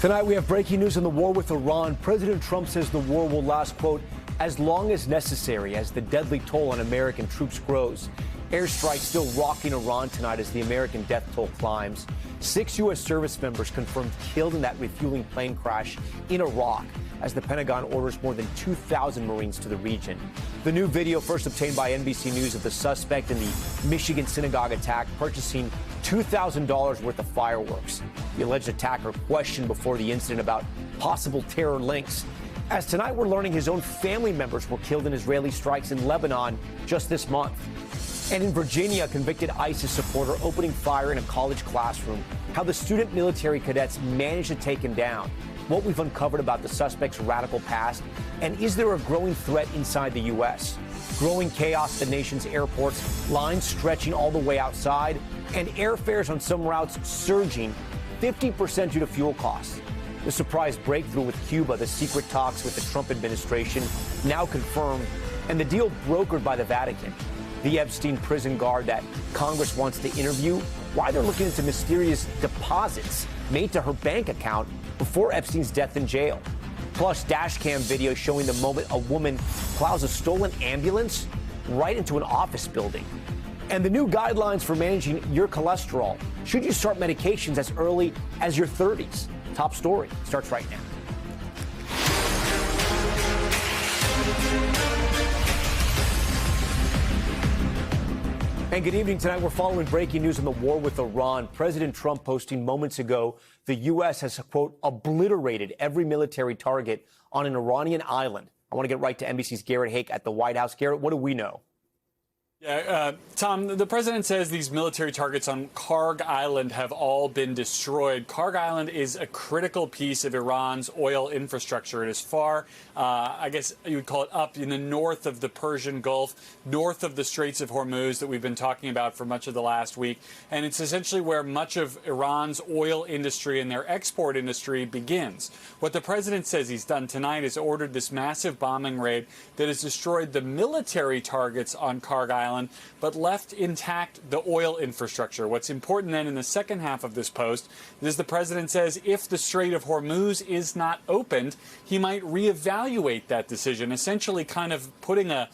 Tonight we have breaking news on the war with Iran. President Trump says the war will last, quote, as long as necessary as the deadly toll on American troops grows. Airstrikes still rocking Iran tonight as the American death toll climbs. 6 U.S. service members confirmed killed in that refueling plane crash in Iraq as the Pentagon orders more than 2,000 Marines to the region. The new video, first obtained by NBC News, of the suspect in the Michigan synagogue attack purchasing $2,000 worth of fireworks. The alleged attacker questioned before the incident about possible terror links. As tonight we're learning his own family members were killed in Israeli strikes in Lebanon just this month. And in Virginia, a convicted ISIS supporter opening fire in a college classroom. How the student military cadets managed to take him down. What we've uncovered about the suspect's radical past. And is there a growing threat inside the U.S.? Growing chaos at the nation's airports, lines stretching all the way outside, and airfares on some routes surging 50% due to fuel costs. The surprise breakthrough with Cuba, the secret talks with the Trump administration now confirmed, and the deal brokered by the Vatican. The Epstein prison guard that Congress wants to interview, why they're looking into mysterious deposits made to her bank account before Epstein's death in jail. Plus, dash cam video showing the moment a woman plows a stolen ambulance right into an office building. And the new guidelines for managing your cholesterol. Should you start medications as early as your 30s? Top story starts right now. And good evening. Tonight we're following breaking news on the war with Iran. President Trump posting moments ago the U.S. has, quote, obliterated every military target on an Iranian island. I want to get right to NBC's Garrett Hake at the White House. Garrett, what do we know? Yeah, Tom, the president says these military targets on Kharg Island have all been destroyed. Kharg Island is a critical piece of Iran's oil infrastructure. It is far, I guess you would call it up in the north of the Persian Gulf, north of the Straits of Hormuz that we've been talking about for much of the last week. And it's essentially where much of Iran's oil industry and their export industry begins. What the president says he's done tonight is ordered this massive bombing raid that has destroyed the military targets on Kharg Island, but left intact the oil infrastructure. What's important then in the second half of this post is the president says if the Strait of Hormuz is not opened, he might reevaluate that decision, essentially kind of putting a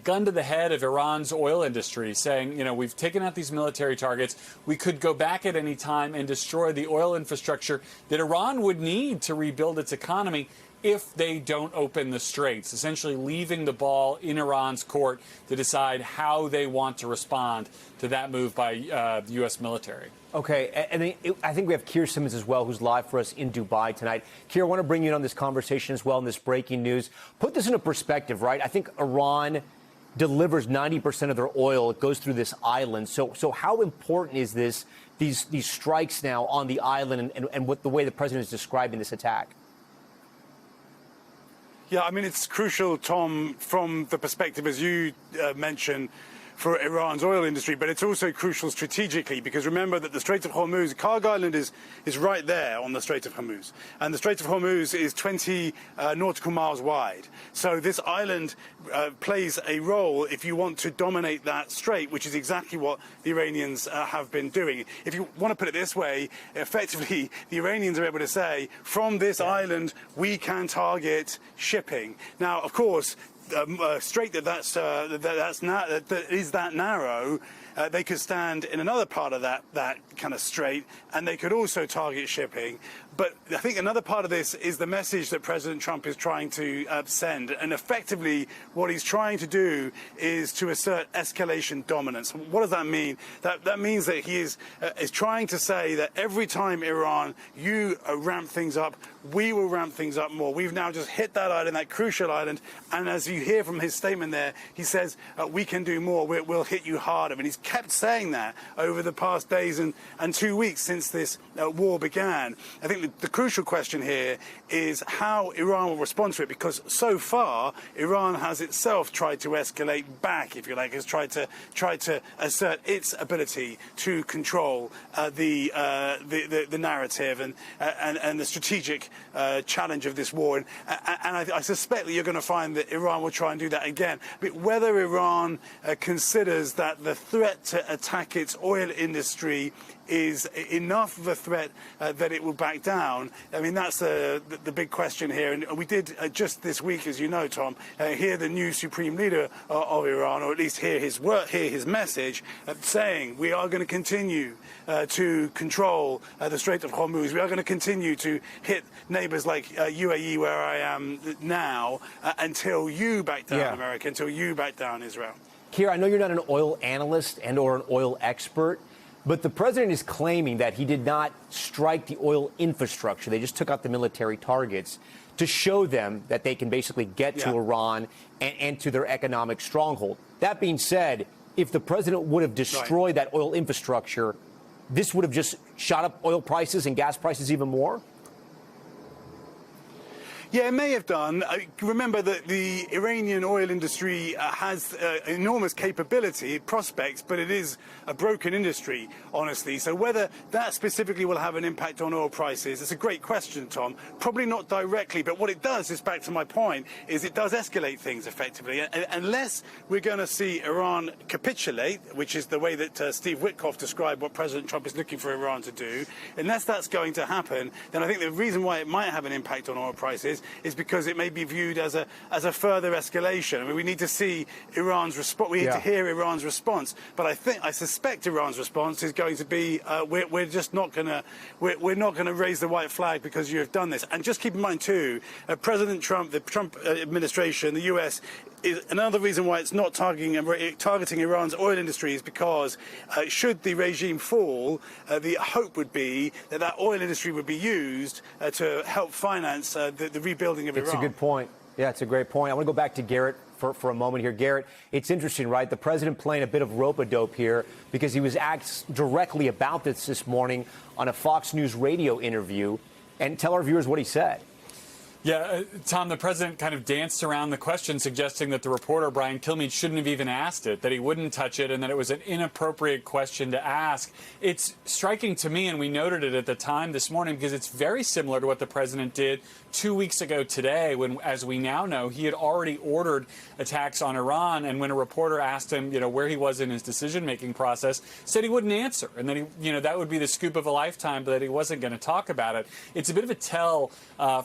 gun to the head of Iran's oil industry, saying, you know, we've taken out these military targets. We could go back at any time and destroy the oil infrastructure that Iran would need to rebuild its economy if they don't open the straits, essentially leaving the ball in Iran's court to decide how they want to respond to that move by the U.S. military. Okay, and I think we have Keir Simmons as well, who's live for us in Dubai tonight. Keir, I want to bring you in on this conversation as well in this breaking news. Put this into perspective, right? I think Iran delivers 90% of their oil. It goes through this island. So how important is this, these strikes now on the island and what the way the president is describing this attack? Yeah, I mean, it's crucial, Tom, from the perspective, as you mentioned, for Iran's oil industry, but it's also crucial strategically because remember that the Strait of Hormuz, Kharg Island is right there on the Strait of Hormuz. And the Strait of Hormuz is 20 nautical miles wide. So this island plays a role if you want to dominate that strait, which is exactly what the Iranians have been doing. If you want to put it this way, effectively, the Iranians are able to say, from this island, we can target shipping. Now, of course, strait that is that narrow, they could stand in another part of that kind of strait, and they could also target shipping. But I think another part of this is the message that President Trump is trying to send. And effectively, what he's trying to do is to assert escalation dominance. What does that mean? That means that he is trying to say that every time Iran, you ramp things up, we will ramp things up more. We've now just hit that island, that crucial island. And as you hear from his statement there, he says, we can do more. We'll hit you harder. And he's kept saying that over the past days and 2 weeks since this war began. I think the crucial question here is how Iran will respond to it, because so far Iran has itself tried to escalate back, if you like, has tried to assert its ability to control the narrative and the strategic challenge of this war. And I suspect that you're going to find that Iran will try and do that again. But whether Iran considers that the threat to attack its oil industry is enough of a threat that it will back down. I mean, that's the big question here. And we did just this week, as you know, Tom, hear the new supreme leader of Iran, or at least hear his message, saying we are going to continue to control the Strait of Hormuz. We are going to continue to hit neighbors like UAE, where I am now, until you back down, America, until you back down, Israel. Keir, I know you're not an oil analyst and or an oil expert, but the president is claiming that he did not strike the oil infrastructure. They just took out the military targets to show them that they can basically get to Iran and to their economic stronghold. That being said, if the president would have destroyed that oil infrastructure, this would have just shot up oil prices and gas prices even more? Yeah, it may have done. Remember that the Iranian oil industry has enormous capability, prospects, but it is a broken industry, honestly. So whether that specifically will have an impact on oil prices, it's a great question, Tom. Probably not directly, but what it does, is back to my point, is it does escalate things effectively. Unless we're going to see Iran capitulate, which is the way that Steve Witkoff described what President Trump is looking for Iran to do, unless that's going to happen, then I think the reason why it might have an impact on oil prices is because it may be viewed as a further escalation. I mean, we need to see Iran's response. We need to hear Iran's response. But I suspect Iran's response is going to be we're just not going to raise the white flag because you have done this. And just keep in mind too, President Trump, the Trump administration, the U.S. is another reason why it's not targeting Iran's oil industry is because should the regime fall, the hope would be that oil industry would be used to help finance the rebuilding of Iran. It's a good point. Yeah, it's a great point. I want to go back to Garrett for a moment here. Garrett, it's interesting, right? The president playing a bit of rope-a-dope here because he was asked directly about this morning on a Fox News radio interview. And tell our viewers what he said. Yeah, Tom, the president kind of danced around the question, suggesting that the reporter, Brian Kilmeade, shouldn't have even asked it, that he wouldn't touch it, and that it was an inappropriate question to ask. It's striking to me, and we noted it at the time this morning, because it's very similar to what the president did 2 weeks ago today, when, as we now know, he had already ordered attacks on Iran, and when a reporter asked him, where he was in his decision-making process, said he wouldn't answer, and that that would be the scoop of a lifetime, but that he wasn't going to talk about it. It's a bit of a tell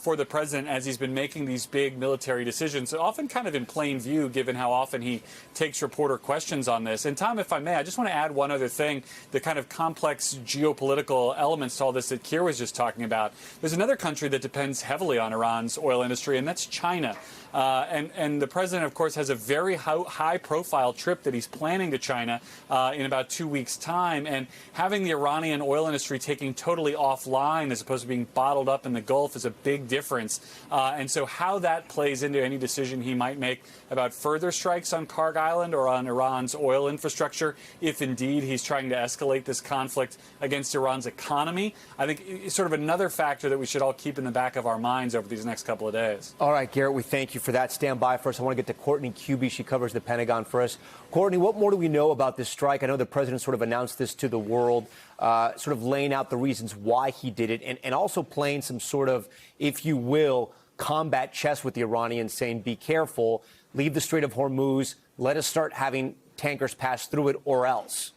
for the president as he's been making these big military decisions, often kind of in plain view, given how often he takes reporter questions on this. And Tom, if I may, I just want to add one other thing, the kind of complex geopolitical elements to all this that Keir was just talking about. There's another country that depends heavily on Iran's oil industry, and that's China. And the president, of course, has a very high-profile trip that he's planning to China in about 2 weeks' time. And having the Iranian oil industry taking totally offline as opposed to being bottled up in the Gulf is a big difference. And so how that plays into any decision he might make about further strikes on Kharg Island or on Iran's oil infrastructure, if indeed he's trying to escalate this conflict against Iran's economy, I think is sort of another factor that we should all keep in the back of our minds over these next couple of days. All right, Garrett, we thank you for that. Stand by for us. I want to get to Courtney Cuby. She covers the Pentagon for us. Courtney, what more do we know about this strike? I know the president sort of announced this to the world, sort of laying out the reasons why he did it, and also playing some sort of, if you will, combat chess with the Iranians, saying, be careful, leave the Strait of Hormuz, let us start having tankers pass through it or else.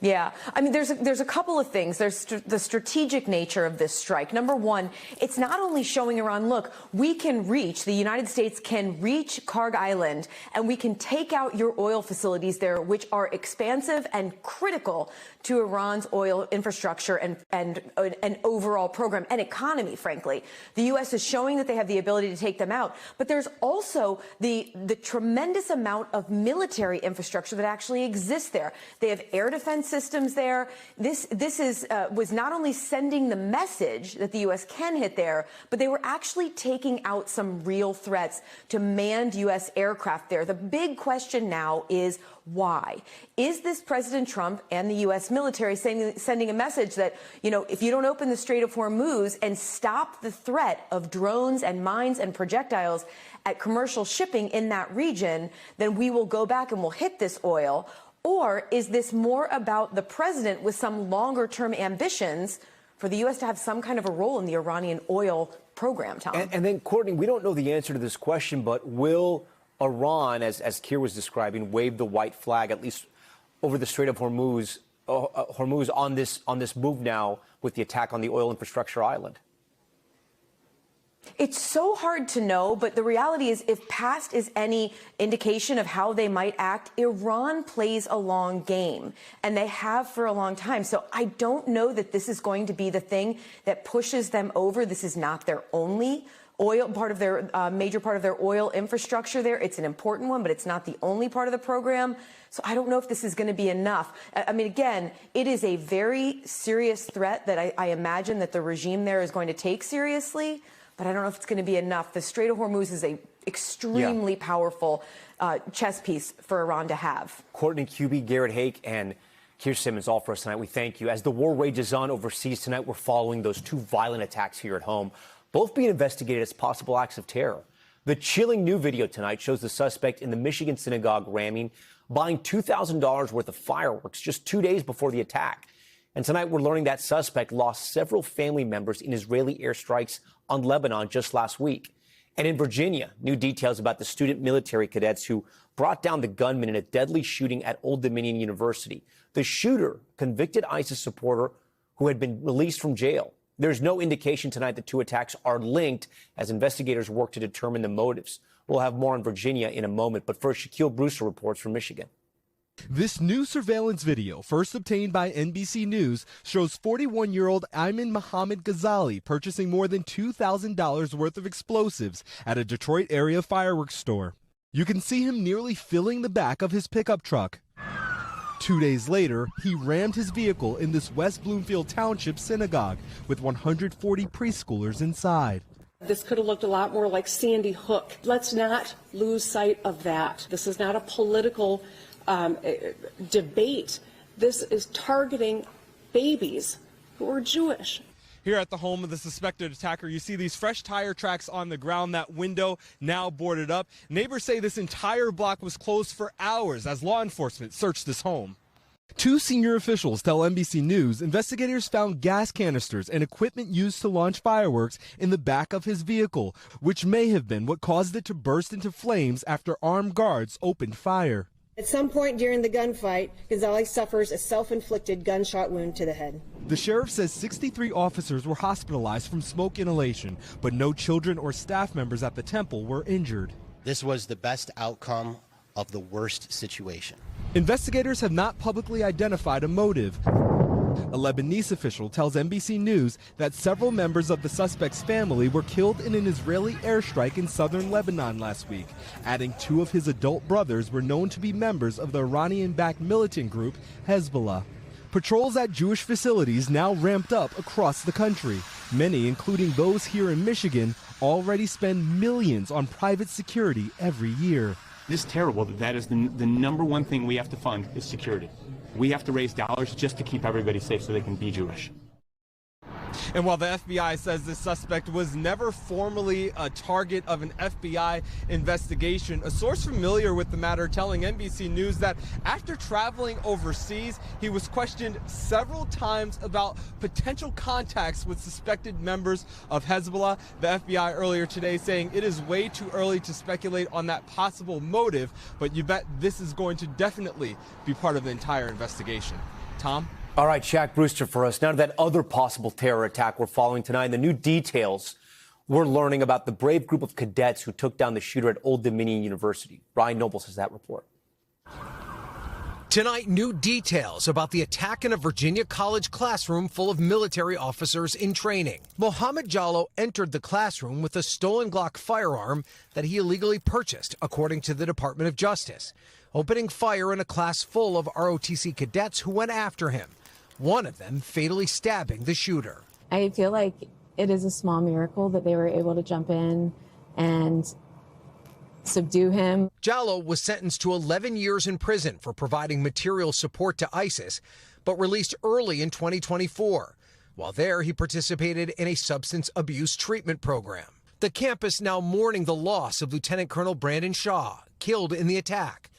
Yeah, I mean, there's a couple of things. There's the strategic nature of this strike. Number one, it's not only showing Iran, look, we can reach, the United States can reach Kharg Island, and we can take out your oil facilities there, which are expansive and critical to Iran's oil infrastructure and an overall program and economy, frankly. The U.S. is showing that they have the ability to take them out. But there's also the tremendous amount of military infrastructure that actually exists there. They have air defense systems there. This was not only sending the message that the U.S. can hit there, but they were actually taking out some real threats to manned U.S. aircraft there. The big question now is why? Is this President Trump and the U.S. military sending a message that, if you don't open the Strait of Hormuz and stop the threat of drones and mines and projectiles at commercial shipping in that region, then we will go back and we'll hit this oil? Or is this more about the president with some longer-term ambitions for the U.S. to have some kind of a role in the Iranian oil program, Tom? And then, Courtney, we don't know the answer to this question, but will Iran, as Keir was describing, wave the white flag, at least over the Strait of Hormuz, on this move now with the attack on the oil infrastructure island? It's so hard to know, but the reality is, if past is any indication of how they might act, Iran plays a long game, and they have for a long time. So I don't know that this is going to be the thing that pushes them over. This is not their only oil part of their major part of their oil infrastructure there. It's an important one, but it's not the only part of the program. So I don't know if this is going to be enough. I mean, again, it is a very serious threat that I imagine that the regime there is going to take seriously, but I don't know if it's going to be enough. The Strait of Hormuz is a extremely powerful chess piece for Iran to have. Courtney Cubie, Garrett Hake, and Keir Simmons, all for us tonight. We thank you. As the war rages on overseas tonight, we're following those two violent attacks here at home, both being investigated as possible acts of terror. The chilling new video tonight shows the suspect in the Michigan synagogue ramming, buying $2,000 worth of fireworks just 2 days before the attack. And tonight we're learning that suspect lost several family members in Israeli airstrikes on Lebanon just last week. And in Virginia, new details about the student military cadets who brought down the gunman in a deadly shooting at Old Dominion University. The shooter, convicted ISIS supporter who had been released from jail. There's no indication tonight the two attacks are linked as investigators work to determine the motives. We'll have more on Virginia in a moment, but first, Shaquille Brewster reports from Michigan. This new surveillance video, first obtained by NBC News, shows 41-year-old Ayman Mohammed Ghazali purchasing more than $2,000 worth of explosives at a Detroit area fireworks store. You can see him nearly filling the back of his pickup truck. 2 days later, he rammed his vehicle in this West Bloomfield Township synagogue with 140 preschoolers inside. This could have looked a lot more like Sandy Hook. Let's not lose sight of that. This is not a political debate. This is targeting babies who are Jewish. Here at the home of the suspected attacker, you see these fresh tire tracks on the ground, that window now boarded up. Neighbors say this entire block was closed for hours as law enforcement searched this home. Two senior officials tell NBC News investigators found gas canisters and equipment used to launch fireworks in the back of his vehicle, which may have been what caused it to burst into flames after armed guards opened fire. At some point during the gunfight, Ghazali suffers a self-inflicted gunshot wound to the head. The sheriff says 63 officers were hospitalized from smoke inhalation, but no children or staff members at the temple were injured. This was the best outcome of the worst situation. Investigators have not publicly identified a motive. A Lebanese official tells NBC News that several members of the suspect's family were killed in an Israeli airstrike in southern Lebanon last week, adding two of his adult brothers were known to be members of the Iranian-backed militant group Hezbollah. Patrols at Jewish facilities now ramped up across the country. Many, including those here in Michigan, already spend millions on private security every year. This is terrible. That is the number one thing we have to fund is security. We have to raise dollars just to keep everybody safe so they can be Jewish. And while the FBI says this suspect was never formally a target of an FBI investigation, a source familiar with the matter telling NBC News that after traveling overseas, he was questioned several times about potential contacts with suspected members of Hezbollah. The FBI earlier today saying it is way too early to speculate on that possible motive, but you bet this is going to definitely be part of the entire investigation. Tom? All right, Shaq Brewster for us. Now to that other possible terror attack we're following tonight. The new details we're learning about the brave group of cadets who took down the shooter at Old Dominion University. Ryan Nobles has that report. Tonight, new details about the attack in a Virginia college classroom full of military officers in training. Mohammed Jallo entered the classroom with a stolen Glock firearm that he illegally purchased, according to the Department of Justice, opening fire in a class full of ROTC cadets who went after him, one of them fatally stabbing the shooter. I feel like it is a small miracle that they were able to jump in and subdue him. Jallo was sentenced to 11 years in prison for providing material support to ISIS, but released early in 2024. While there, he participated in a substance abuse treatment program. The campus now mourning the loss of Lieutenant Colonel Brandon Shaw, killed in the attack.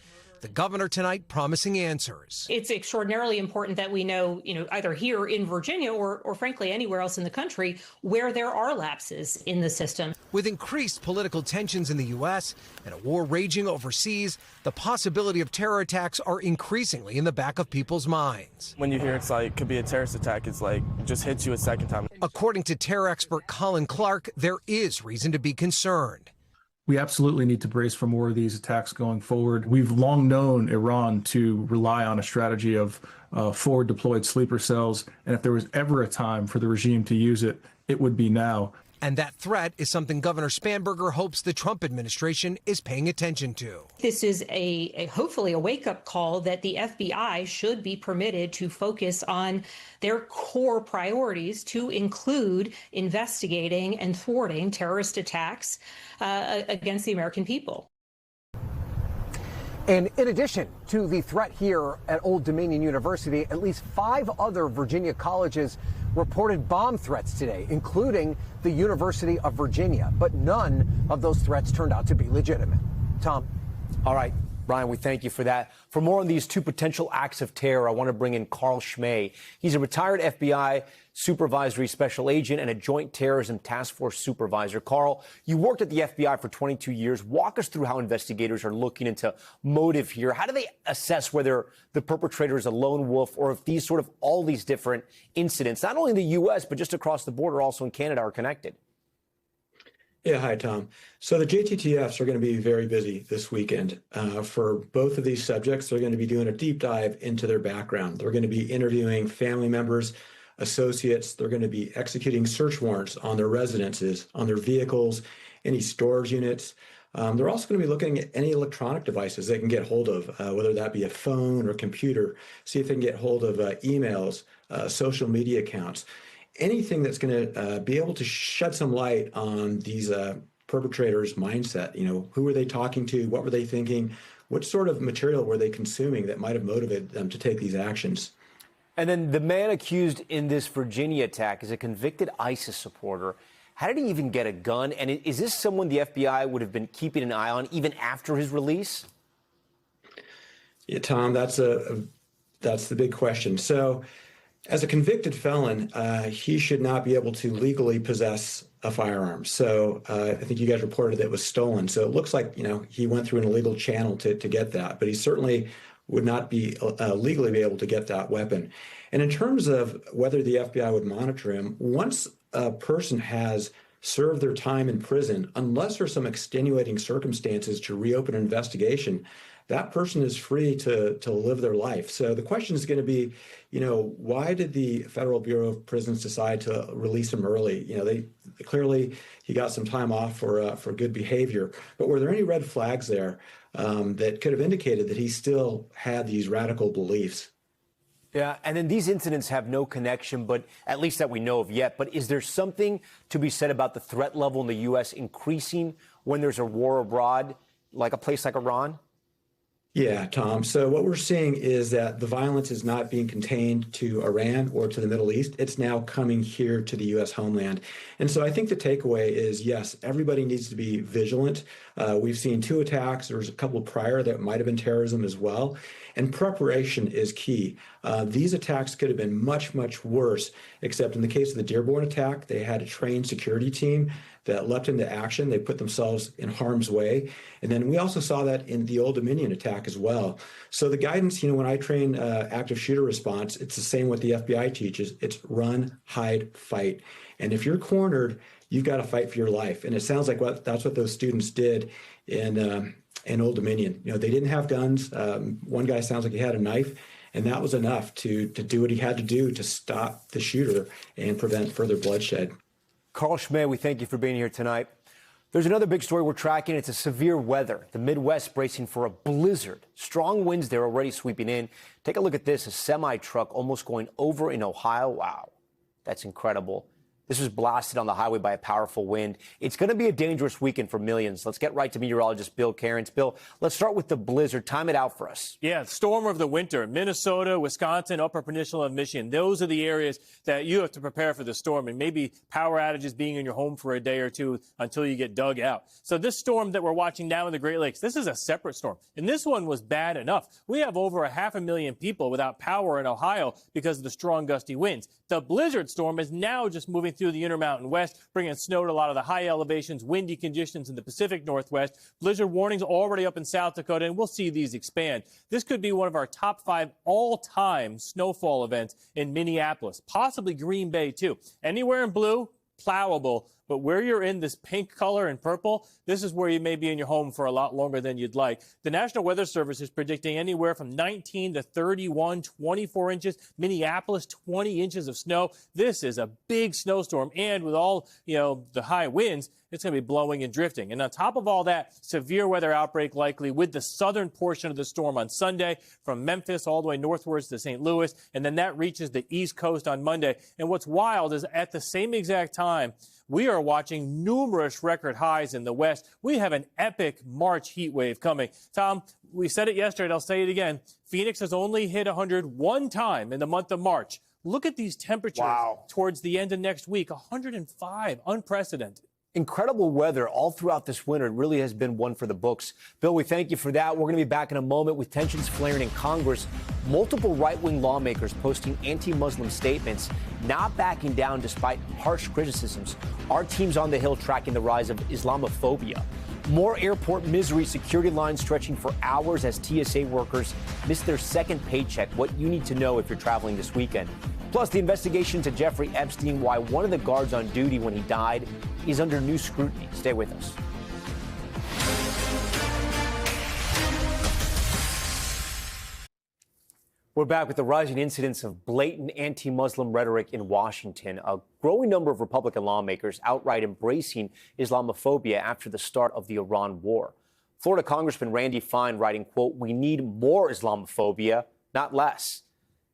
The governor tonight promising answers. It's extraordinarily important that we know, either here in Virginia or frankly anywhere else in the country where there are lapses in the system. With increased political tensions in the U.S. and a war raging overseas, the possibility of terror attacks are increasingly in the back of people's minds. When you hear it's like could be a terrorist attack, it's like it just hits you a second time. According to terror expert Clark, there is reason to be concerned. We absolutely need to brace for more of these attacks going forward. We've long known Iran to rely on a strategy of forward deployed sleeper cells. And if there was ever a time for the regime to use it, it would be now. And that threat is something Governor Spanberger hopes the Trump administration is paying attention to. This is hopefully a wake-up call that the FBI should be permitted to focus on their core priorities, to include investigating and thwarting terrorist attacks against the American people. And in addition to the threat here at Old Dominion University, at least 5 other Virginia colleges reported bomb threats today, including the University of Virginia. But none of those threats turned out to be legitimate. Tom. All right, Brian, we thank you for that. For more on these 2 potential acts of terror, I want to bring in Carl Schmay. He's a retired FBI supervisory special agent and a joint terrorism task force supervisor. Carl, you worked at the FBI for 22 years. Walk us through how investigators are looking into motive here. How do they assess whether the perpetrator is a lone wolf or if all these different incidents, not only in the U.S., but just across the border, also in Canada, are connected? Yeah, hi, Tom. So the JTTFs are going to be very busy this weekend. For both of these subjects, they're going to be doing a deep dive into their background. They're going to be interviewing family members, associates. They're going to be executing search warrants on their residences, on their vehicles, any storage units. They're also going to be looking at any electronic devices they can get hold of, whether that be a phone or computer, see if they can get hold of emails, social media accounts. Anything that's going to be able to shed some light on these perpetrators' mindset. Who were they talking to? What were they thinking? What sort of material were they consuming that might have motivated them to take these actions? And then the man accused in this Virginia attack is a convicted ISIS supporter. How did he even get a gun? And is this someone the FBI would have been keeping an eye on even after his release? Yeah, Tom, that's the big question. So, as a convicted felon, he should not be able to legally possess a firearm. So I think you guys reported that it was stolen. So it looks like, he went through an illegal channel to get that, but he certainly would not be legally be able to get that weapon. And in terms of whether the FBI would monitor him, once a person has served their time in prison, unless there's some extenuating circumstances to reopen an investigation, that person is free to live their life. So the question is going to be, why did the Federal Bureau of Prisons decide to release him early? They clearly he got some time off for good behavior. But were there any red flags there that could have indicated that he still had these radical beliefs? Yeah, and then these incidents have no connection, but at least that we know of yet. But is there something to be said about the threat level in the U.S. increasing when there's a war abroad, like a place like Iran? Yeah, Tom. So what we're seeing is that the violence is not being contained to Iran or to the Middle East. It's now coming here to the U.S. homeland. And so I think the takeaway is, yes, everybody needs to be vigilant. We've seen 2 attacks. There was a couple prior that might have been terrorism as well. And preparation is key. These attacks could have been much, much worse, except in the case of the Dearborn attack, they had a trained security team that leapt into action. They put themselves in harm's way. And then we also saw that in the Old Dominion attack as well. So the guidance, when I train active shooter response, it's the same what the FBI teaches. It's run, hide, fight. And if you're cornered, you've got to fight for your life. And it sounds like that's what those students did in Old Dominion. They didn't have guns. One guy sounds like he had a knife, and that was enough to do what he had to do to stop the shooter and prevent further bloodshed. Carl Schmay, we thank you for being here tonight. There's another big story we're tracking. It's a severe weather. The Midwest bracing for a blizzard. Strong winds there already sweeping in. Take a look at this, a semi-truck almost going over in Ohio. Wow, that's incredible. This was blasted on the highway by a powerful wind. It's going to be a dangerous weekend for millions. Let's get right to meteorologist Bill Cairns. Bill, let's start with the blizzard. Time it out for us. Yeah, storm of the winter. Minnesota, Wisconsin, Upper Peninsula of Michigan. Those are the areas that you have to prepare for the storm, and maybe power outages being in your home for a day or two until you get dug out. So this storm that we're watching now in the Great Lakes, this is a separate storm. And this one was bad enough. We have over 500,000 people without power in Ohio because of the strong gusty winds. The blizzard storm is now just moving through the Intermountain West, bringing snow to a lot of the high elevations, windy conditions in the Pacific Northwest. Blizzard warnings already up in South Dakota, and we'll see these expand. This could be one of our top 5 all-time snowfall events in Minneapolis, possibly Green Bay, too. Anywhere in blue, plowable. But where you're in this pink color and purple, this is where you may be in your home for a lot longer than you'd like. The National Weather Service is predicting anywhere from 19 to 31, 24 inches. Minneapolis, 20 inches of snow. This is a big snowstorm. And with all, the high winds, it's going to be blowing and drifting. And on top of all that, severe weather outbreak likely with the southern portion of the storm on Sunday from Memphis all the way northwards to St. Louis. And then that reaches the East Coast on Monday. And what's wild is at the same exact time, we are watching numerous record highs in the West. We have an epic March heat wave coming. Tom, we said it yesterday, and I'll say it again. Phoenix has only hit 100 one time in the month of March. Look at these temperatures towards the end of next week. 105, unprecedented. Incredible weather all throughout this winter. It really has been one for the books. Bill, we thank you for that. We're going to be back in a moment with tensions flaring in Congress. Multiple right-wing lawmakers posting anti-Muslim statements, not backing down despite harsh criticisms. Our team's on the Hill tracking the rise of Islamophobia. More airport misery, security lines stretching for hours as TSA workers miss their second paycheck. What you need to know if you're traveling this weekend. Plus, the investigation into Jeffrey Epstein, why one of the guards on duty when he died is under new scrutiny. Stay with us. We're back with the rising incidence of blatant anti-Muslim rhetoric in Washington. A growing number of Republican lawmakers outright embracing Islamophobia after the start of the Iran war. Florida Congressman Randy Fine writing, quote, "We need more Islamophobia, not less."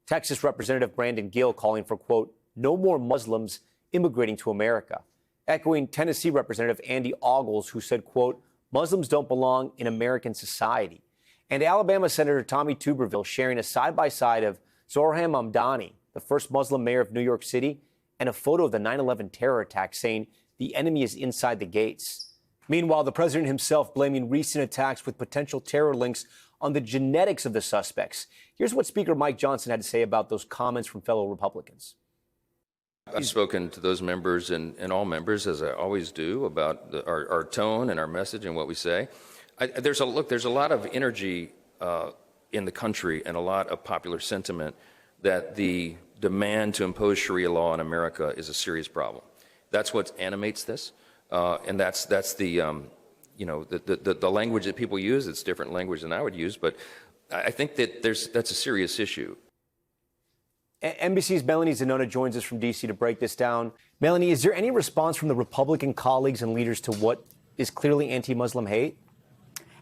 Texas Representative Brandon Gill calling for, quote, "No more Muslims immigrating to America." Echoing Tennessee Representative Andy Ogles, who said, quote, "Muslims don't belong in American society." And Alabama Senator Tommy Tuberville sharing a side-by-side of Zohran Mamdani, the first Muslim mayor of New York City, and a photo of the 9/11 terror attack saying the enemy is inside the gates. Meanwhile, the president himself blaming recent attacks with potential terror links on the genetics of the suspects. Here's what Speaker Mike Johnson had to say about those comments from fellow Republicans. I've spoken to those members and all members, as I always do, about our tone and our message and what we say. There's a lot of energy in the country and a lot of popular sentiment that the demand to impose Sharia law in America is a serious problem. That's what animates this, and that's the language that people use. It's different language than I would use, but I think that that's a serious issue. NBC's Melanie Zanona joins us from D.C. to break this down. Melanie, is there any response from the Republican colleagues and leaders to what is clearly anti-Muslim hate?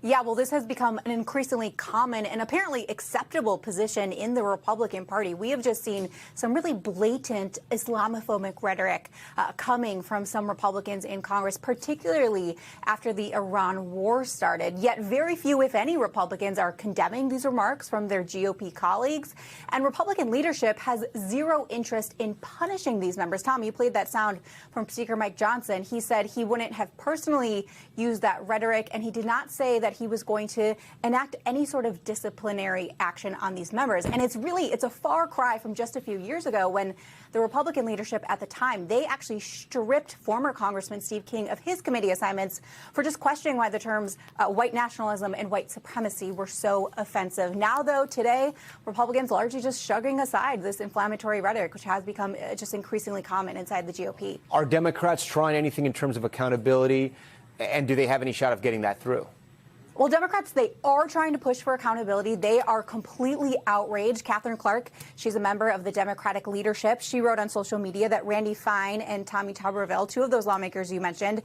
Yeah, well, this has become an increasingly common and apparently acceptable position in the Republican Party. We have just seen some really blatant Islamophobic rhetoric coming from some Republicans in Congress, particularly after the Iran war started. Yet very few, if any, Republicans are condemning these remarks from their GOP colleagues. And Republican leadership has zero interest in punishing these members. Tom, you played that sound from Speaker Mike Johnson. He said he wouldn't have personally used that rhetoric, and he did not say that he was going to enact any sort of disciplinary action on these members. And it's a far cry from just a few years ago when the Republican leadership at the time, they actually stripped former Congressman Steve King of his committee assignments for just questioning why the terms white nationalism and white supremacy were so offensive. Now, though, today, Republicans largely just shrugging aside this inflammatory rhetoric, which has become just increasingly common inside the GOP. Are Democrats trying anything in terms of accountability, and do they have any shot of getting that through? Well, Democrats, they are trying to push for accountability. They are completely outraged. Catherine Clark, she's a member of the Democratic leadership. She wrote on social media that Randy Fine and Tommy Tuberville, two of those lawmakers you mentioned,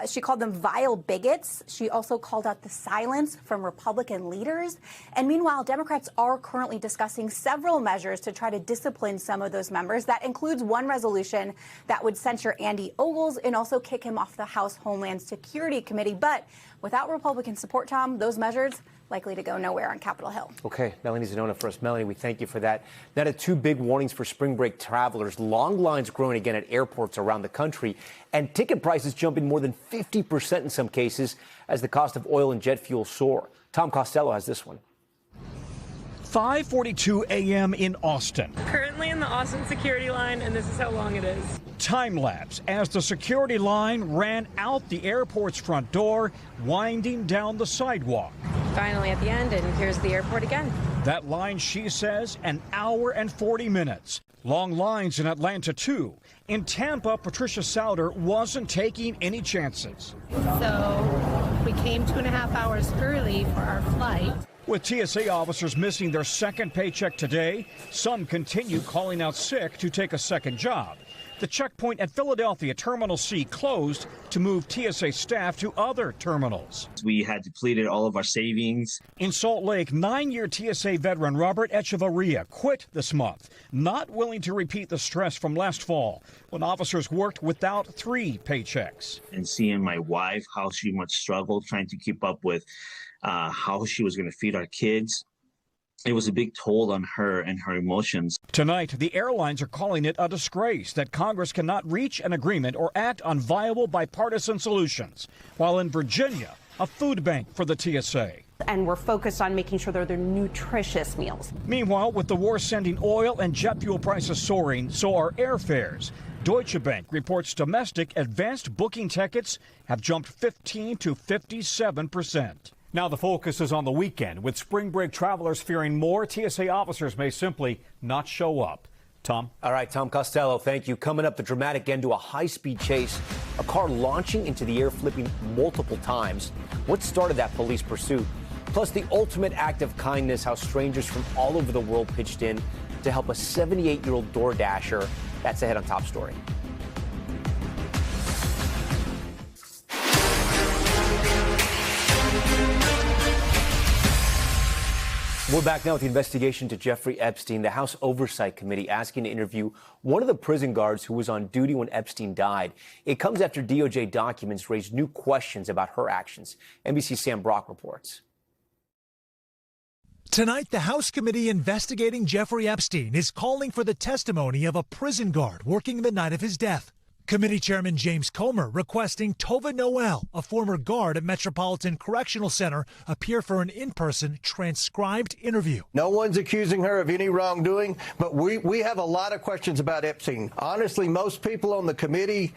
she called them vile bigots. She also called out the silence from Republican leaders. And meanwhile, Democrats are currently discussing several measures to try to discipline some of those members. That includes one resolution that would censure Andy Ogles and also kick him off the House Homeland Security Committee. But without Republican support, Tom, those measures likely to go nowhere on Capitol Hill. Okay, Melanie Zanona for us. Melanie, we thank you for that. Now to two big warnings for spring break travelers. Long lines growing again at airports around the country, and ticket prices jumping more than 50% in some cases as the cost of oil and jet fuel soar. Tom Costello has this one. 5:42 a.m. in Austin. Currently in the Austin security line, and this is how long it is. Time lapse as the security line ran out the airport's front door, winding down the sidewalk. Finally at the end, and here's the airport again. That line, she says, an hour and 40 minutes. Long lines in Atlanta, too. In Tampa, Patricia Souder wasn't taking any chances. So we came 2.5 hours early for our flight. With TSA officers missing their second paycheck today, some continue calling out sick to take a second job. The checkpoint at Philadelphia Terminal C closed to move TSA staff to other terminals. We had depleted all of our savings. In Salt Lake, 9-year TSA veteran Robert Echevarria quit this month, not willing to repeat the stress from last fall when officers worked without 3 paychecks. And seeing my wife, how she much struggled trying to keep up with how she was going to feed our kids. It was a big toll on her and her emotions. Tonight, the airlines are calling it a disgrace that Congress cannot reach an agreement or act on viable bipartisan solutions. While in Virginia, a food bank for the TSA. And we're focused on making sure they're nutritious meals. Meanwhile, with the war sending oil and jet fuel prices soaring, so are airfares. Deutsche Bank reports domestic advanced booking tickets have jumped 15 to 57%. Now the focus is on the weekend, with spring break travelers fearing more TSA officers may simply not show up. Tom? All right, Tom Costello, thank you. Coming up, the dramatic end to a high-speed chase, a car launching into the air, flipping multiple times. What started that police pursuit? Plus, the ultimate act of kindness, how strangers from all over the world pitched in to help a 78-year-old door dasher. That's ahead on Top Story. We're back now with the investigation to Jeffrey Epstein. The House Oversight Committee asking to interview one of the prison guards who was on duty when Epstein died. It comes after DOJ documents raised new questions about her actions. NBC's Sam Brock reports. Tonight, the House committee investigating Jeffrey Epstein is calling for the testimony of a prison guard working the night of his death. Committee Chairman James Comer requesting Tova Noel, a former guard at Metropolitan Correctional Center, appear for an in-person transcribed interview. No one's accusing her of any wrongdoing, but we have a lot of questions about Epstein. Honestly, most people on the committee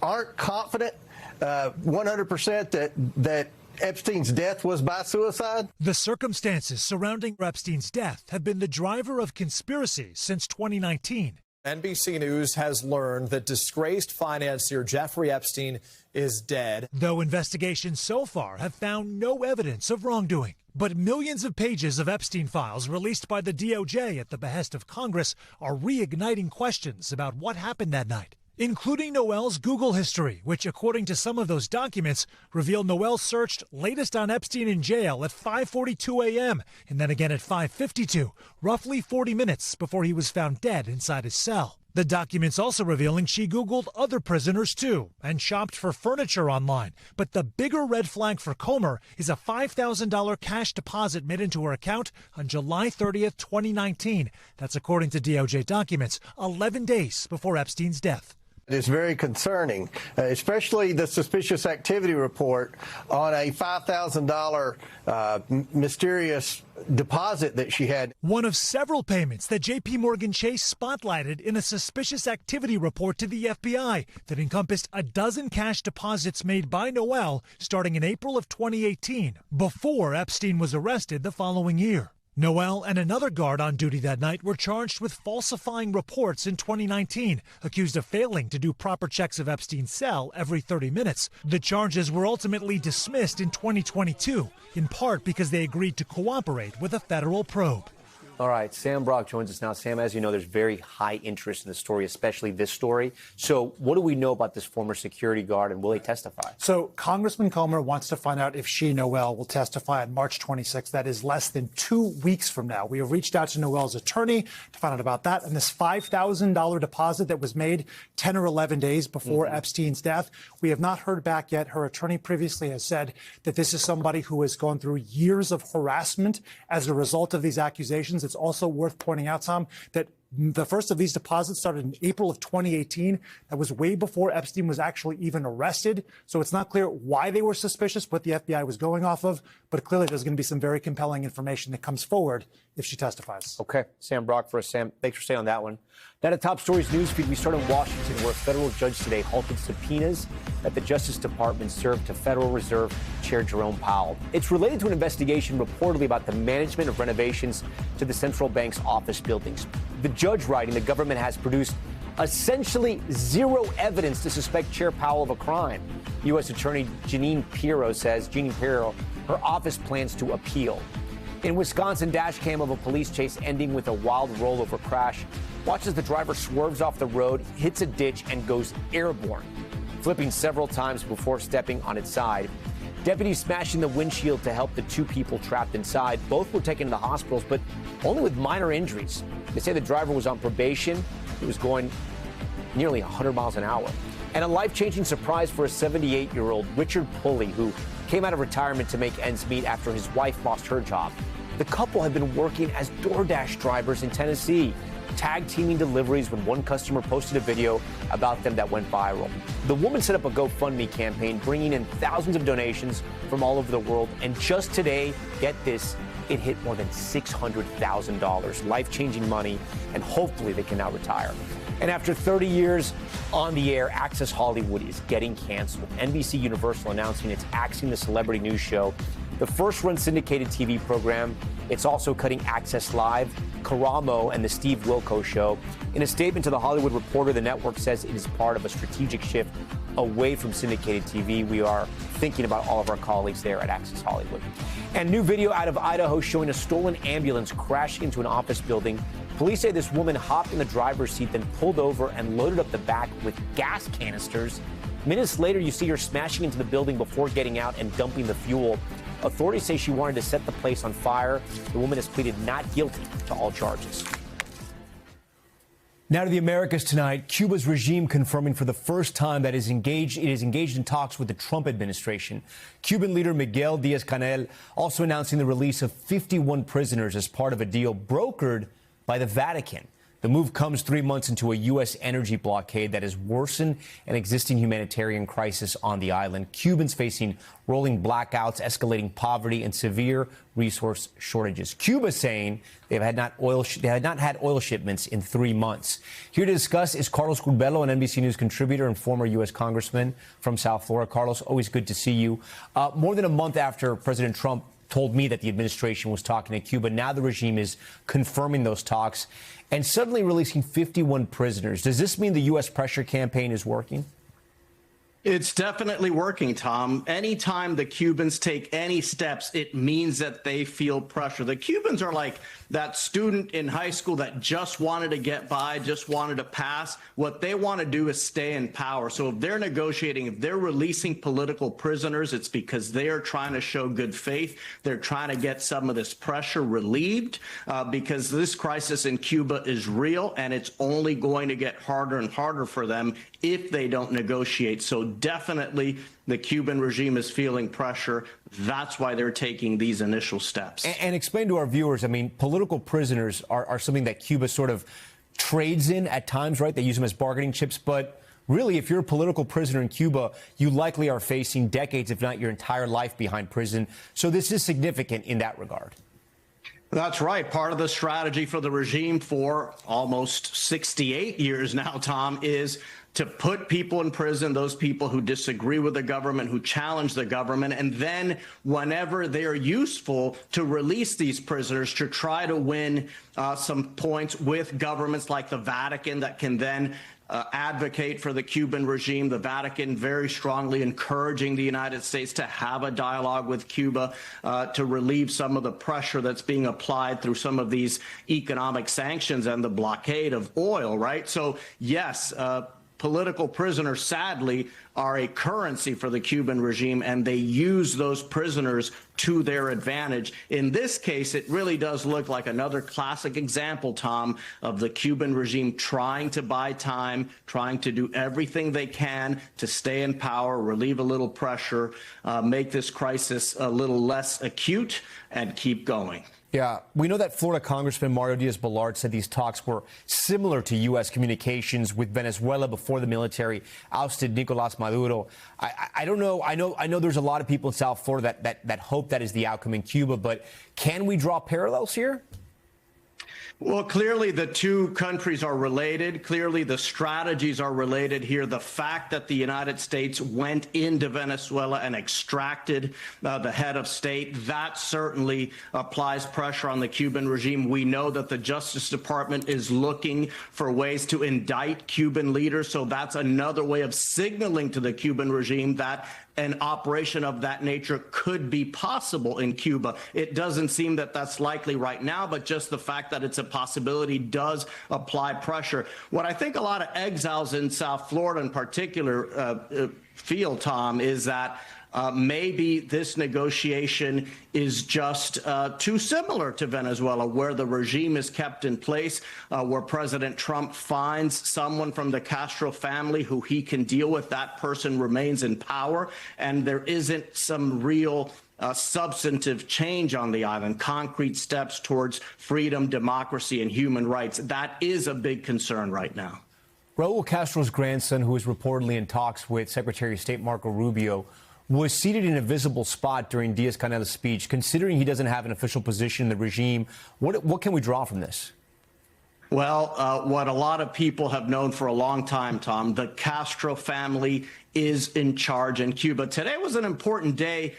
aren't confident 100% that Epstein's death was by suicide. The circumstances surrounding Epstein's death have been the driver of conspiracy since 2019. NBC News has learned that disgraced financier Jeffrey Epstein is dead. Though investigations so far have found no evidence of wrongdoing. But millions of pages of Epstein files released by the DOJ at the behest of Congress are reigniting questions about what happened that night, including Noel's Google history, which, according to some of those documents, revealed Noel searched latest on Epstein in jail at 5:42 a.m. and then again at 5:52, roughly 40 minutes before he was found dead inside his cell. The documents also revealing she Googled other prisoners too and shopped for furniture online. But the bigger red flag for Comer is a $5,000 cash deposit made into her account on July 30th, 2019. That's according to DOJ documents, 11 days before Epstein's death. It's very concerning, especially the suspicious activity report on a $5,000 mysterious deposit that she had. One of several payments that J.P. Morgan Chase spotlighted in a suspicious activity report to the FBI that encompassed a dozen cash deposits made by Noel starting in April of 2018, before Epstein was arrested the following year. Noel and another guard on duty that night were charged with falsifying reports in 2019, accused of failing to do proper checks of Epstein's cell every 30 minutes. The charges were ultimately dismissed in 2022, in part because they agreed to cooperate with a federal probe. All right, Sam Brock joins us now. Sam, as you know, there's very high interest in the story, especially this story. So what do we know about this former security guard, and will they testify? So Congressman Comer wants to find out if she, Noel, will testify on March 26th. That is less than 2 weeks from now. We have reached out to Noel's attorney to find out about that. And this $5,000 deposit that was made 10 or 11 days before Epstein's death, we have not heard back yet. Her attorney previously has said that this is somebody who has gone through years of harassment as a result of these accusations. It's also worth pointing out, Tom, that the first of these deposits started in April of 2018. That was way before Epstein was actually even arrested. So it's not clear why they were suspicious, what the FBI was going off of. But clearly there's going to be some very compelling information that comes forward if she testifies. Okay. Sam Brock for us. Sam, thanks for staying on that one. Now to Top Stories newsfeed. We start in Washington, where a federal judge today halted subpoenas that the Justice Department served to Federal Reserve Chair Jerome Powell. It's related to an investigation reportedly about the management of renovations to the central bank's office buildings. The judge writing the government has produced essentially zero evidence to suspect Chair Powell of a crime. U.S. Attorney Jeanine Pirro says her office plans to appeal. In Wisconsin, dash cam of a police chase ending with a wild rollover crash. Watch as the driver swerves off the road, hits a ditch, and goes airborne, flipping several times before stepping on its side. Deputies smashing the windshield to help the two people trapped inside. Both were taken to the hospitals, but only with minor injuries. They say the driver was on probation. He was going nearly 100 miles an hour. And a life-changing surprise for a 78-year-old Richard Pulley, who came out of retirement to make ends meet after his wife lost her job. The couple had been working as DoorDash drivers in Tennessee, tag-teaming deliveries when one customer posted a video about them that went viral. The woman set up a GoFundMe campaign, bringing in thousands of donations from all over the world. And just today, get this, it hit more than $600,000, life-changing money, and hopefully they can now retire. And after 30 years on the air, Access Hollywood is getting canceled. NBC Universal announcing it's axing the celebrity news show, the first-run syndicated TV program. It's also cutting Access Live, Karamo, and the Steve Wilkos Show. In a statement to The Hollywood Reporter, the network says it is part of a strategic shift away from syndicated TV. We are thinking about all of our colleagues there at Access Hollywood. And new video out of Idaho showing a stolen ambulance crash into an office building. Police say this woman hopped in the driver's seat, then pulled over and loaded up the back with gas canisters. Minutes later, you see her smashing into the building before getting out and dumping the fuel. Authorities say she wanted to set the place on fire. The woman has pleaded not guilty to all charges. Now to the Americas tonight. Cuba's regime confirming for the first time that it is engaged in talks with the Trump administration. Cuban leader Miguel Diaz-Canel also announcing the release of 51 prisoners as part of a deal brokered by the Vatican. The move comes 3 months into a U.S. energy blockade that has worsened an existing humanitarian crisis on the island. Cubans facing rolling blackouts, escalating poverty, and severe resource shortages. Cuba saying they had not had oil shipments in 3 months. Here to discuss is Carlos Curbelo, an NBC News contributor and former U.S. congressman from South Florida. Carlos, always good to see you. More than a month after President Trump told me that the administration was talking to Cuba, now the regime is confirming those talks and suddenly releasing 51 prisoners. Does this mean the U.S. pressure campaign is working? It's definitely working, Tom. Anytime the Cubans take any steps, it means that they feel pressure. The Cubans are like that student in high school that just wanted to get by, just wanted to pass. What they want to do is stay in power. So if they're negotiating, if they're releasing political prisoners, it's because they are trying to show good faith. They're trying to get some of this pressure relieved because this crisis in Cuba is real, and it's only going to get harder and harder for them if they don't negotiate. So definitely the Cuban regime is feeling pressure. That's why they're taking these initial steps. And explain to our viewers, I mean, political prisoners are something that Cuba sort of trades in at times, right? They use them as bargaining chips. But really, if you're a political prisoner in Cuba, you likely are facing decades, if not your entire life, behind prison. So this is significant in that regard. That's right. Part of the strategy for the regime for almost 68 years now, Tom, is to put people in prison, those people who disagree with the government, who challenge the government, and then whenever they are useful, to release these prisoners to try to win some points with governments like the Vatican that can then advocate for the Cuban regime. The Vatican very strongly encouraging the United States to have a dialogue with Cuba to relieve some of the pressure that's being applied through some of these economic sanctions and the blockade of oil, right? So, yes, political prisoners, sadly, are a currency for the Cuban regime, and they use those prisoners to their advantage. In this case, it really does look like another classic example, Tom, of the Cuban regime trying to buy time, trying to do everything they can to stay in power, relieve a little pressure, make this crisis a little less acute, and keep going. Yeah, we know that Florida Congressman Mario Diaz-Balart said these talks were similar to U.S. communications with Venezuela before the military ousted Nicolás Maduro. I don't know. I know there's a lot of people in South Florida that hope that is the outcome in Cuba, but can we draw parallels here? Well, clearly the two countries are related. Clearly the strategies are related here. The fact that the United States went into Venezuela and extracted the head of state, that certainly applies pressure on the Cuban regime. We know that the Justice Department is looking for ways to indict Cuban leaders. So that's another way of signaling to the Cuban regime that an operation of that nature could be possible in Cuba. It doesn't seem that that's likely right now, but just the fact that it's a possibility does apply pressure. What I think a lot of exiles in South Florida in particular feel, Tom, is that maybe this negotiation is just too similar to Venezuela, where the regime is kept in place, where President Trump finds someone from the Castro family who he can deal with. That person remains in power, and there isn't some real substantive change on the island, concrete steps towards freedom, democracy, and human rights. That is a big concern right now. Raul Castro's grandson, who is reportedly in talks with Secretary of State Marco Rubio, was seated in a visible spot during Diaz-Canel's speech. Considering he doesn't have an official position in the regime, what can we draw from this? Well, what a lot of people have known for a long time, Tom, the Castro family is in charge in Cuba. Today was an important day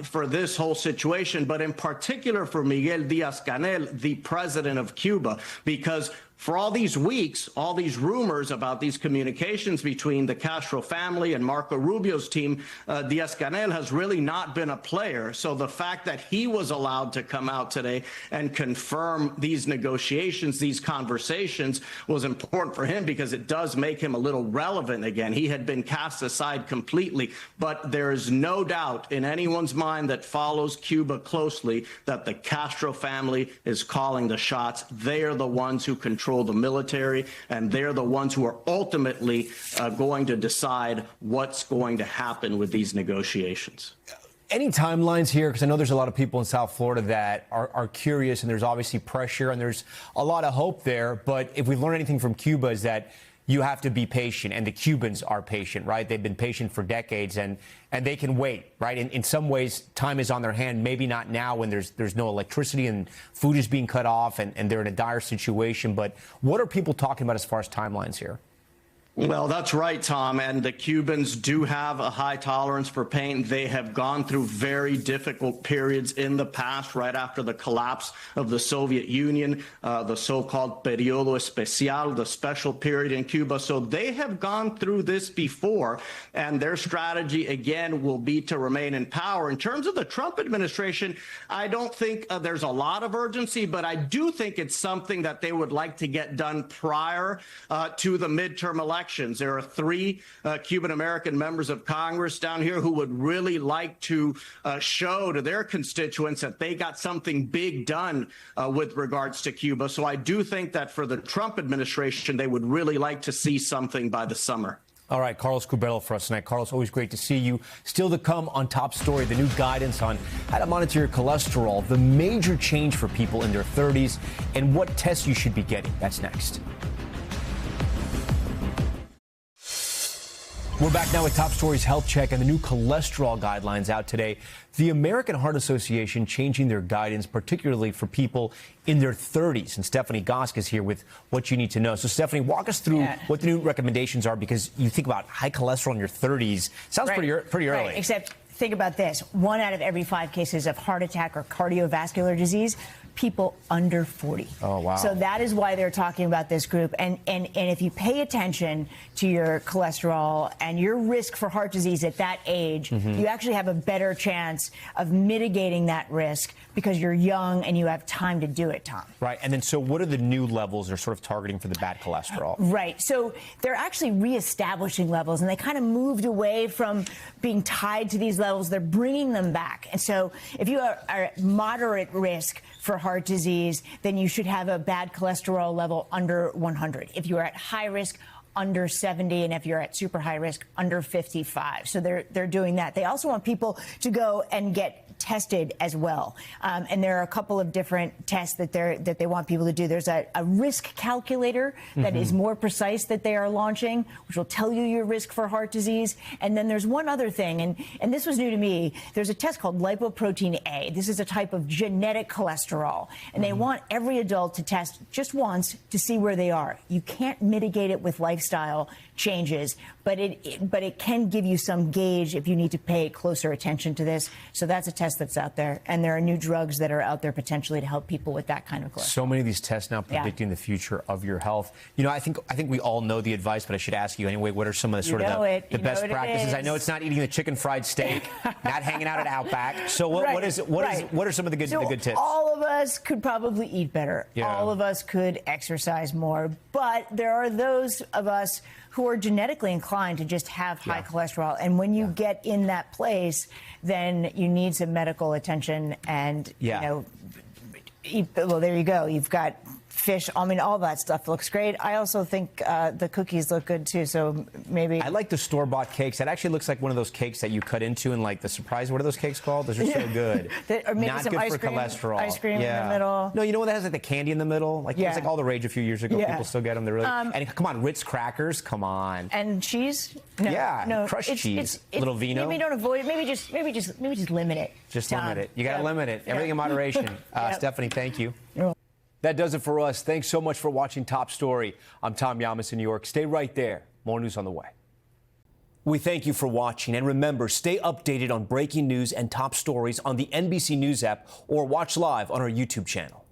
for this whole situation, but in particular for Miguel Diaz-Canel, the president of Cuba, because for all these weeks, all these rumors about these communications between the Castro family and Marco Rubio's team, Diaz-Canel has really not been a player. So the fact that he was allowed to come out today and confirm these negotiations, these conversations, was important for him because it does make him a little relevant again. He had been cast aside completely, but there is no doubt in anyone's mind that follows Cuba closely that the Castro family is calling the shots. They are the ones who control the military, and they're the ones who are ultimately going to decide what's going to happen with these negotiations. Any timelines here? Because I know there's a lot of people in South Florida that are curious, and there's obviously pressure, and there's a lot of hope there. But if we learn anything from Cuba is that you have to be patient, and the Cubans are patient, right? They've been patient for decades, and they can wait, right? In some ways, time is on their hand. Maybe not now when there's no electricity and food is being cut off, and they're in a dire situation. But what are people talking about as far as timelines here? Well, that's right, Tom. And the Cubans do have a high tolerance for pain. They have gone through very difficult periods in the past, right after the collapse of the Soviet Union, the so-called periodo especial, the special period in Cuba. So they have gone through this before, and their strategy, again, will be to remain in power. In terms of the Trump administration, I don't think there's a lot of urgency, but I do think it's something that they would like to get done prior to the midterm elections. There are 3 Cuban-American members of Congress down here who would really like to show to their constituents that they got something big done with regards to Cuba. So I do think that for the Trump administration, they would really like to see something by the summer. All right, Carlos Curbelo for us tonight. Carlos, always great to see you. Still to come on Top Story, the new guidance on how to monitor your cholesterol, the major change for people in their 30s, and what tests you should be getting. That's next. We're back now with Top Stories Health Check and the new cholesterol guidelines out today. The American Heart Association changing their guidance, particularly for people in their 30s. And Stephanie Gosk is here with what you need to know. So, Stephanie, walk us through what the new recommendations are, because you think about high cholesterol in your 30s. Sounds pretty early. Right. Except think about this. 1 out of every 5 cases of heart attack or cardiovascular disease, people under 40. Oh, wow. So that is why they're talking about this group. And if you pay attention to your cholesterol and your risk for heart disease at that age, you actually have a better chance of mitigating that risk because you're young and you have time to do it, Tom. Right. And then, so what are the new levels they're sort of targeting for the bad cholesterol? Right. So they're actually reestablishing levels, and they kind of moved away from being tied to these levels. They're bringing them back. And so if you are at moderate risk for heart disease, then you should have a bad cholesterol level under 100. If you are at high risk, under 70, and if you're at super high risk, under 55. So they're doing that. They also want people to go and get tested as well. And there are a couple of different tests that they want people to do. There's a risk calculator that is more precise that they are launching, which will tell you your risk for heart disease. And then there's one other thing, and this was new to me. There's a test called lipoprotein A. This is a type of genetic cholesterol, and they want every adult to test just once to see where they are. You can't mitigate it with lifestyle changes, but it can give you some gauge if you need to pay closer attention to this. So that's a test that's out there, and there are new drugs that are out there potentially to help people with that kind of cholesterol. So many of these tests now predicting the future of your health. You know, I think we all know the advice, but I should ask you anyway. What are some of the sort of the best practices? I know it's not eating the chicken fried steak, not hanging out at Outback. So what are some of the good tips? All of us could probably eat better. Yeah. All of us could exercise more, but there are those of us who are genetically inclined to just have high cholesterol. And when you get in that place, then you need some medical attention. And, you know, well, there you go. You've got fish. I mean, all that stuff looks great. I also think the cookies look good, too. So maybe. I like the store-bought cakes. That actually looks like one of those cakes that you cut into and, like, the surprise. What are those cakes called? Those are so good. Or maybe not some good for cholesterol. Ice cream in the middle. No, you know what that has, like the candy in the middle? Like, it was like all the rage a few years ago. People still get them. They're really. And come on, Ritz crackers. Come on. And cheese. No, crushed cheese. Little vino. Maybe don't avoid it. Maybe just limit it. Just limit it. You got to limit it. Everything in moderation. Stephanie, thank you. That does it for us. Thanks so much for watching Top Story. I'm Tom Llamas in New York. Stay right there. More news on the way. We thank you for watching. And remember, stay updated on breaking news and top stories on the NBC News app or watch live on our YouTube channel.